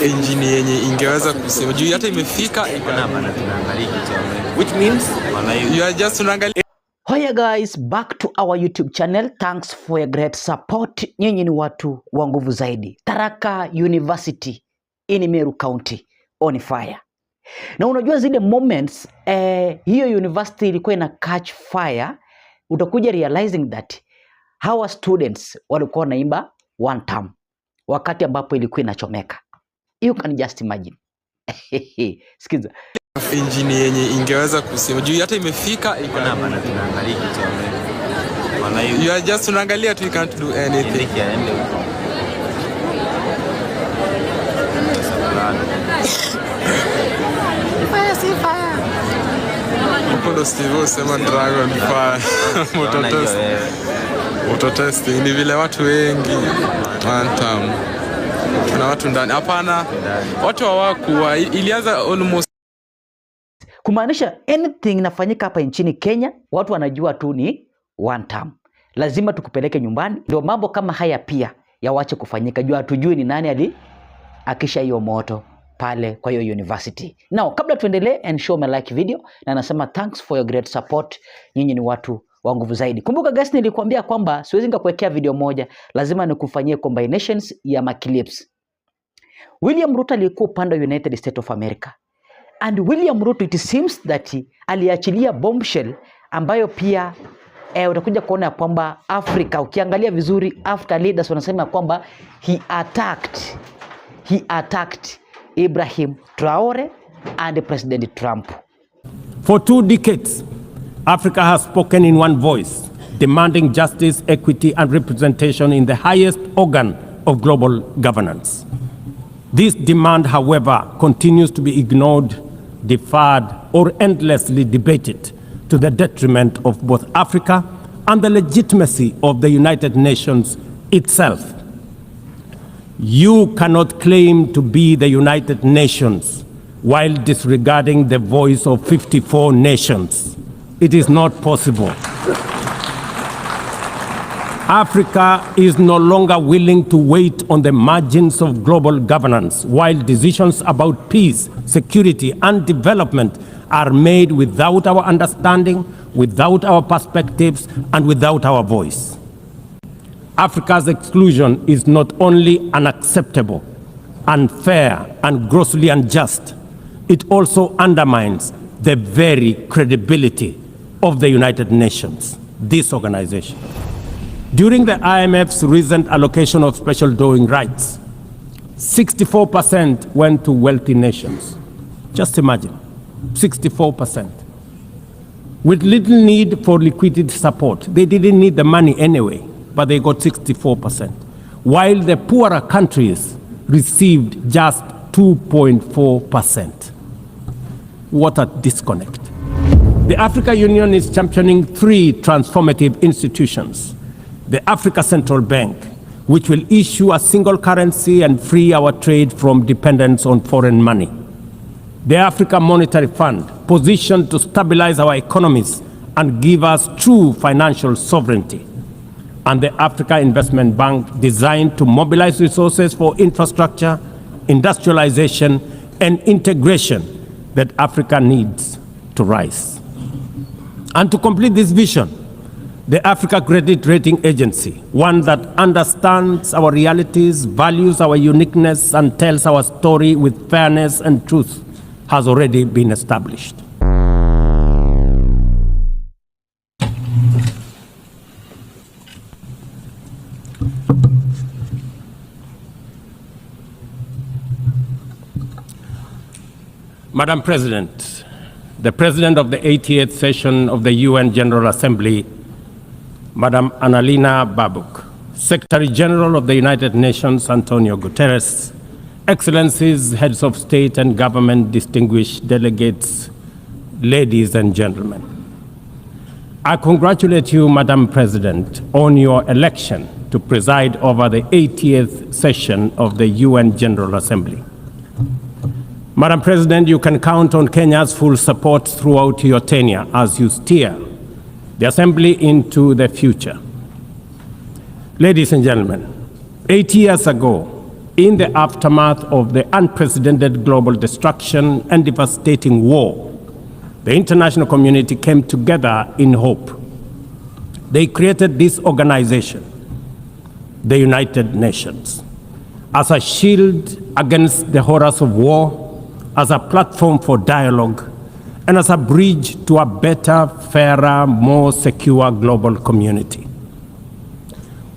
engine yenye ingeweza kusema juu hata imefika which means you are just unaangalia. Hiya guys, back to our YouTube channel. Thanks for your great support. Nyinyi ni watu wa nguvu zaidi. Tharaka University in Meru County on fire. Na unajua zile moments hiyo university ilikuwa ina catch fire, utakuja realizing that our students walikuwa naimba one term wakati ambapo ilikuwa inachomeka. You can just imagine. Sikiza. Engine yenye ingeweza kusema juu hata imefika you are just unaangalia tu, you can't do anything. Mkondo Steve sema Dragon Fire Mototest ni vile watu wengi antam. Kuna watu ndani. Hapana, watu hawakuwa, ilianza almost kumaanisha anything inafanyika hapa nchini Kenya, watu wanajua tu ni one term. Lazima tukupeleke nyumbani. Ndio mambo kama haya pia yawache kufanyika. Jua hatujui ni nani akisha hiyo moto pale kwa hiyo university. Now, kabla tuendelee, and show me like video, na nasema thanks for your great support. Nyinyi ni watu wa nguvu zaidi. Kumbuka guys, nilikwambia kwamba siwezi nikakuwekea video moja, lazima nikufanyie combinations ya maclips. William Ruto alikuwa upande wa United States of America. And William Ruto, it seems that aliachilia bombshell ambayo pia utakuja kuona kwamba Afrika, ukiangalia vizuri, after leaders wanasema kwamba he attacked Ibrahim Traore and President Trump. For 2 decades, Africa has spoken in one voice, demanding justice, equity, and representation in the highest organ of global governance. This demand, however, continues to be ignored, deferred, or endlessly debated to the detriment of both Africa and the legitimacy of the United Nations itself. You cannot claim to be the United Nations while disregarding the voice of 54 nations. It is not possible. Africa is no longer willing to wait on the margins of global governance while decisions about peace, security, and development are made without our understanding, without our perspectives, and without our voice. Africa's exclusion is not only unacceptable, unfair, and grossly unjust, it also undermines the very credibility of the United Nations, this organization. During the IMF's recent allocation of special drawing rights, 64% went to wealthy nations. Just imagine, 64%. With little need for liquidity support. They didn't need the money anyway, but they got 64%. While the poorer countries received just 2.4%. What a disconnect. The Africa Union is championing 3 transformative institutions. The Africa Central Bank, which will issue a single currency and free our trade from dependence on foreign money. The Africa Monetary Fund, positioned to stabilize our economies and give us true financial sovereignty. And the Africa Investment Bank, designed to mobilize resources for infrastructure, industrialization, and integration that Africa needs to rise. And to complete this vision, the Africa Credit Rating Agency, one that understands our realities, values our uniqueness, and tells our story with fairness and truth, has already been established. Madam President, the President of the 88th session of the UN General Assembly, Madam Annalena Baerbock, Secretary General of the United Nations, Antonio Guterres, Excellencies, Heads of State and Government, distinguished delegates, ladies and gentlemen. I congratulate you, Madam President, on your election to preside over the 80th session of the UN General Assembly. Madam President, you can count on Kenya's full support throughout your tenure as you steer the Assembly into the future. Ladies and gentlemen, 8 years ago, in the aftermath of the unprecedented global destruction and devastating war, the international community came together in hope. They created this organization, the United Nations, as a shield against the horrors of war, as a platform for dialogue, and as a bridge to a better, fairer, more secure global community.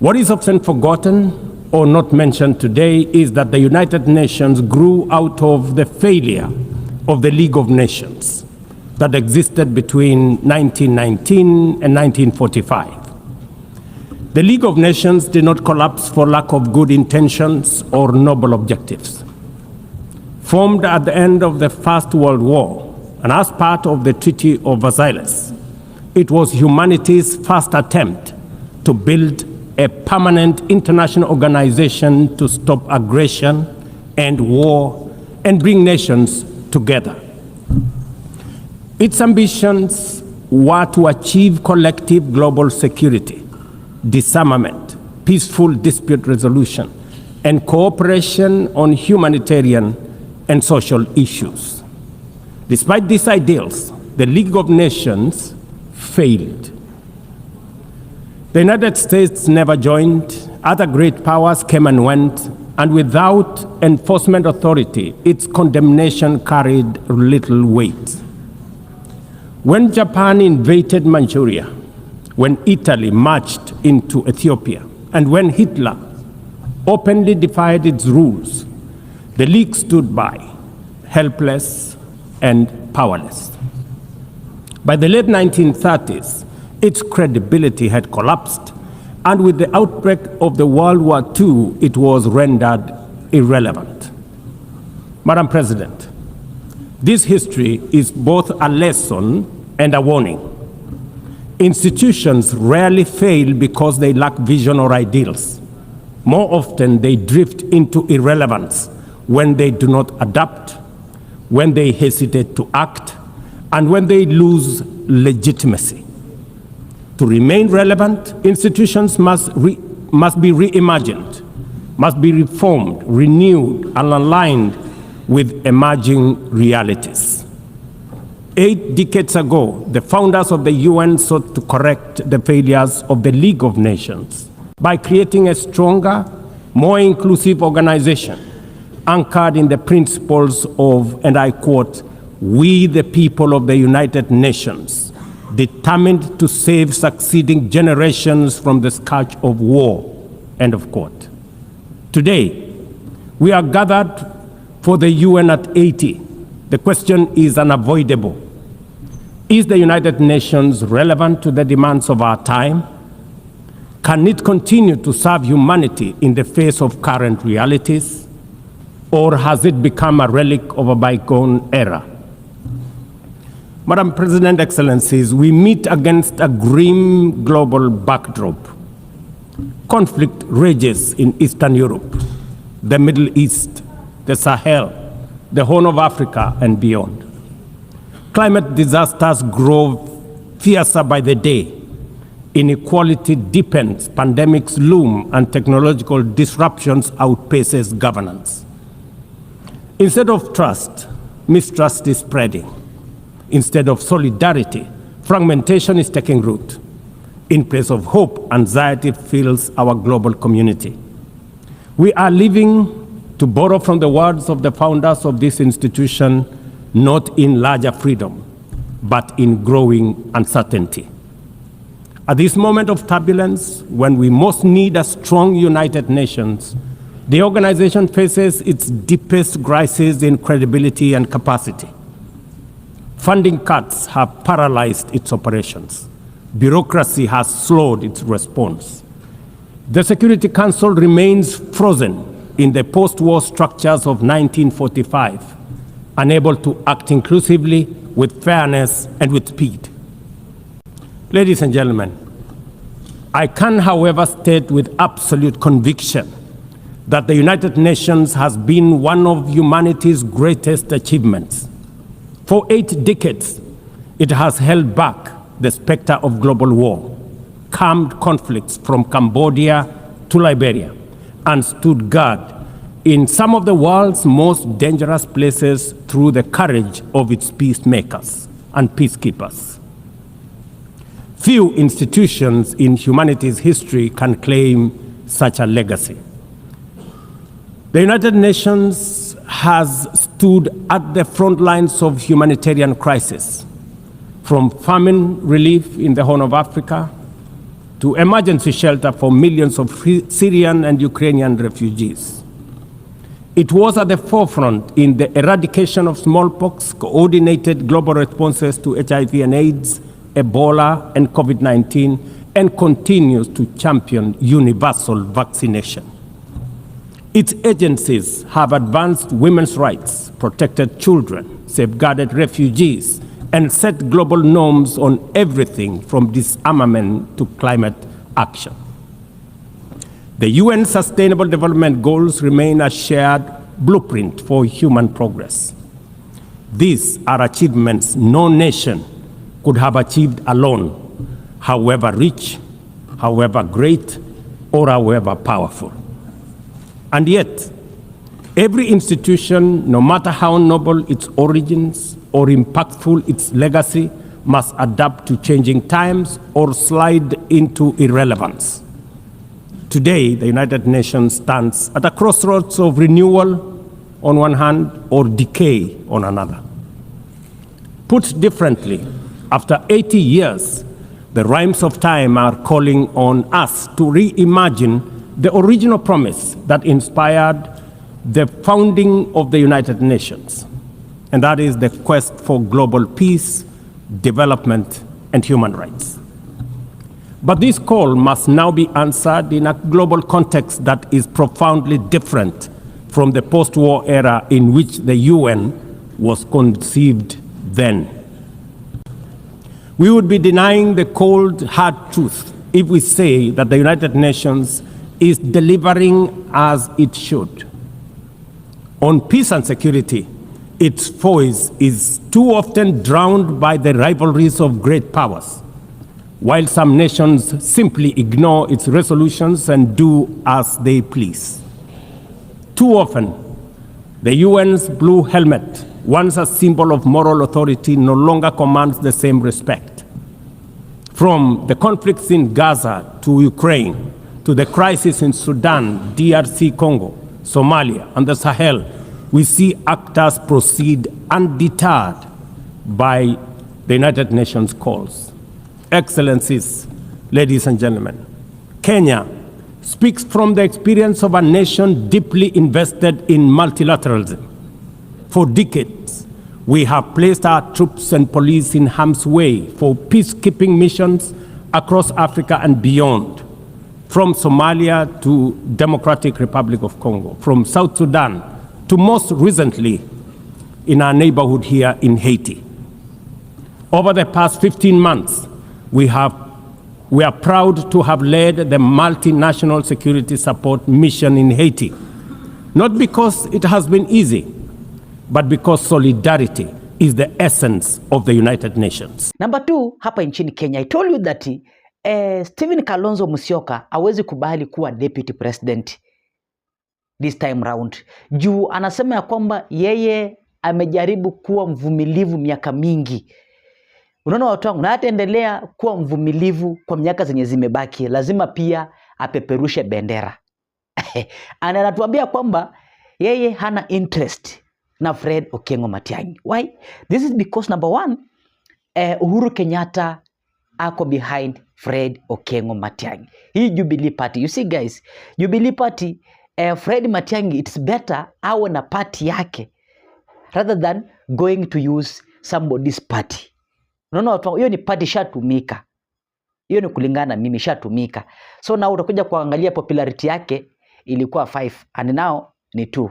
What is often forgotten or not mentioned today is that the United Nations grew out of the failure of the League of Nations that existed between 1919 and 1945. The League of Nations did not collapse for lack of good intentions or noble objectives. Formed at the end of the First World War and as part of the Treaty of Versailles, it was humanity's first attempt to build a permanent international organization to stop aggression and war and bring nations together. Its ambitions were to achieve collective global security, disarmament, peaceful dispute resolution, and cooperation on humanitarian and social issues. Despite these ideals, the League of Nations failed. The United States never joined, other great powers came and went, and without enforcement authority, its condemnation carried little weight. When Japan invaded Manchuria, when Italy marched into Ethiopia, and when Hitler openly defied its rules, the League stood by, helpless and powerless. By the late 1930s, its credibility had collapsed, and with the outbreak of the World War II, it was rendered irrelevant. Madam President, this history is both a lesson and a warning. Institutions rarely fail because they lack vision or ideals. More often, they drift into irrelevance when they do not adapt, when they hesitate to act, and when they lose legitimacy. To remain relevant, institutions must be reimagined, must be reformed, renewed, and aligned with emerging realities. 8 decades ago, the founders of the UN sought to correct the failures of the League of Nations by creating a stronger, more inclusive organization anchored in the principles of, and I quote, "We the people of the United Nations, determined to save succeeding generations from the scourge of war," end of quote. Today, we are gathered for the UN at 80. The question is unavoidable. Is the United Nations relevant to the demands of our time? Can it continue to serve humanity in the face of current realities? Or has it become a relic of a bygone era? Madam President, Excellencies, we meet against a grim global backdrop. Conflict rages in Eastern Europe, the Middle East, the Sahel, the Horn of Africa, and beyond. Climate disasters grow fiercer by the day. Inequality deepens, pandemics loom, and technological disruptions outpaces governance. Instead of trust, mistrust is spreading. Instead of solidarity, fragmentation is taking root. In place of hope, anxiety fills our global community. We are living, to borrow from the words of the founders of this institution, not in larger freedom, but in growing uncertainty. At this moment of turbulence, when we most need a strong United Nations, the organization faces its deepest crisis in credibility and capacity. Funding cuts have paralyzed its operations. Bureaucracy has slowed its response. The Security Council remains frozen in the post-war structures of 1945, unable to act inclusively, with fairness, and with speed. Ladies and gentlemen, I can, however, state with absolute conviction that the United Nations has been one of humanity's greatest achievements. For 8 decades, it has held back the specter of global war, calmed conflicts from Cambodia to Liberia, and stood guard in some of the world's most dangerous places through the courage of its peacemakers and peacekeepers. Few institutions in humanity's history can claim such a legacy. The United Nations has stood at the front lines of humanitarian crisis, from famine relief in the Horn of Africa to emergency shelter for millions of Syrian and Ukrainian refugees. It was at the forefront in the eradication of smallpox, coordinated global responses to HIV and AIDS, Ebola, and COVID-19, and continues to champion universal vaccination. Its agencies have advanced women's rights, protected children, safeguarded refugees, and set global norms on everything from disarmament to climate action. The UN Sustainable Development Goals remain a shared blueprint for human progress. These are achievements no nation could have achieved alone, however rich, however great, or however powerful. And yet, every institution, no matter how noble its origins or impactful its legacy, must adapt to changing times or slide into irrelevance. Today, the United Nations stands at a crossroads of renewal on one hand or decay on another. Put differently, after 80 years, the rhymes of time are calling on us to reimagine the original promise that inspired the founding of the United Nations, and that is the quest for global peace, development, and human rights. But this call must now be answered in a global context that is profoundly different from the post-war era in which the UN was conceived then. We would be denying the cold, hard truth if we say that the United Nations is delivering as it should. On peace and security, its voice is too often drowned by the rivalries of great powers, while some nations simply ignore its resolutions and do as they please. Too often, the UN's blue helmet, once a symbol of moral authority, no longer commands the same respect. From the conflicts in Gaza to Ukraine, to the crisis in Sudan, DRC Congo, Somalia, and the Sahel, we see actors proceed undeterred by the United Nations calls. Excellencies, ladies and gentlemen, Kenya speaks from the experience of a nation deeply invested in multilateralism. For decades, we have placed our troops and police in harm's way for peacekeeping missions across Africa and beyond, from Somalia to Democratic Republic of Congo, from South Sudan to most recently in our neighborhood here in Haiti. Over the past 15 months, we are proud to have led the multinational security support mission in Haiti, not because it has been easy, but because solidarity is the essence of the United Nations. Number 2, hapa nchini Kenya, I told you that Stephen Kalonzo Musyoka hawezi kubali kuwa deputy president this time round. Juu anasema ya kwamba yeye amejaribu kuwa mvumilivu miaka mingi. Unaona watu wangu, na hataendelea kuwa mvumilivu kwa miaka zenye zimebaki. Lazima pia apeperushe bendera. Anatuambia kwamba yeye hana interest na Fred Okengo Matiang'i. Why? This is because number 1, Uhuru Kenyatta ako behind Fred Okengo Matiang'i. Hii Jubilee Party. You see guys, Jubilee Party, Fred Matiang'i, it's better awe na party yake rather than going to use somebody's party. Unaona watu, hiyo ni party shatumika. Hiyo ni kulingana mimi shatumika. So now utakuja kuangalia popularity yake ilikuwa 5 and now ni 2.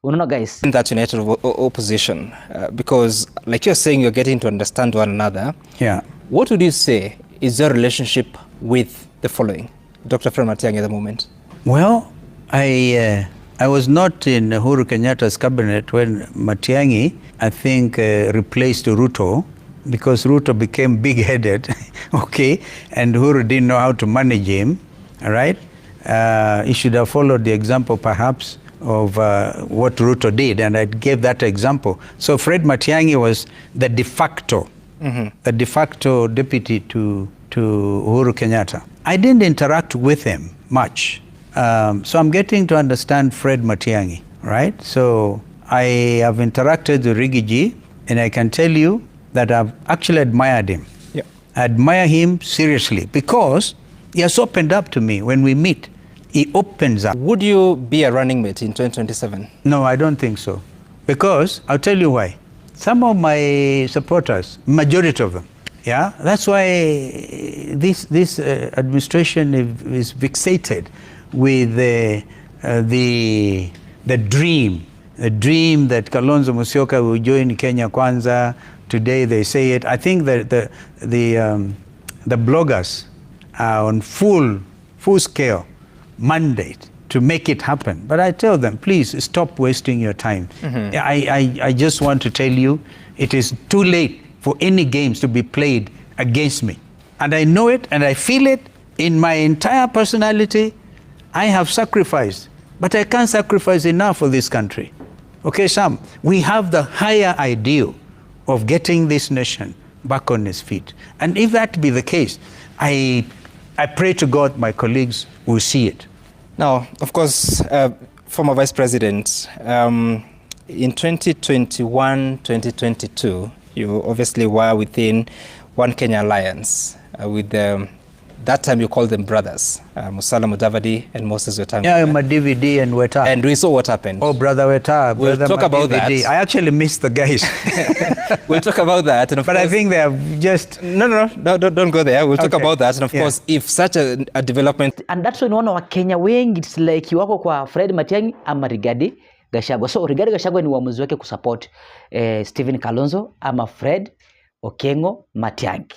Unaona guys? In that united opposition, because like you're saying, you're getting to understand one another. Yeah. What would you say is your relationship with the following, Dr. Fred Matiang'i at the moment? Well, I was not in Uhuru Kenyatta's cabinet when Matiang'i, I think, replaced Ruto, because Ruto became big-headed, okay, and Uhuru didn't know how to manage him, all right? He should have followed the example, perhaps, what Ruto did, and I gave that example. So Fred Matiang'i was the de facto deputy to Uhuru Kenyatta. I didn't interact with him much. So I'm getting to understand Fred Matiang'i, right? So I have interacted with Rigiji, and I can tell you that I've actually admired him. Yeah. I admire him seriously because he has opened up to me when we meet. He opens up. Would you be a running mate in 2027? No, I don't think so. Because I'll tell you why. Some of my supporters, majority of them, yeah, that's why this administration is fixated with the dream that Kalonzo Musyoka will join Kenya Kwanza. Today they say it. I think that the bloggers are on full scale mandate to make it happen. But I tell them, please stop wasting your time. I just want to tell you, it is too late for any games to be played against me. And I know it and I feel it in my entire personality. I have sacrificed, but I can't sacrifice enough for this country. Okay, Sam, we have the higher ideal of getting this nation back on its feet. And if that be the case, I pray to God my colleagues will see it. Now, of course, former Vice President, in 2021, 2022, you obviously were within One Kenya Alliance with that time you called them brothers, Musalia Mudavadi and Moses Wetangula. Yeah, Madividi and Weta. And we saw what happened. Oh, Brother Weta. We'll brother talk about that. I actually missed the guys. We'll talk about that. And of but course, I think they have just... No, don't go there. We'll talk Okay. about that. And of course, if such a development... And that's why unaona Wakenya wengi it's like wako kwa Fred Matiang'i ama Rigathi Gachagua. So Rigathi Gachagua ni uamuzi wake kusupport Stephen Kalonzo ama Fred Okengo Matiang'i.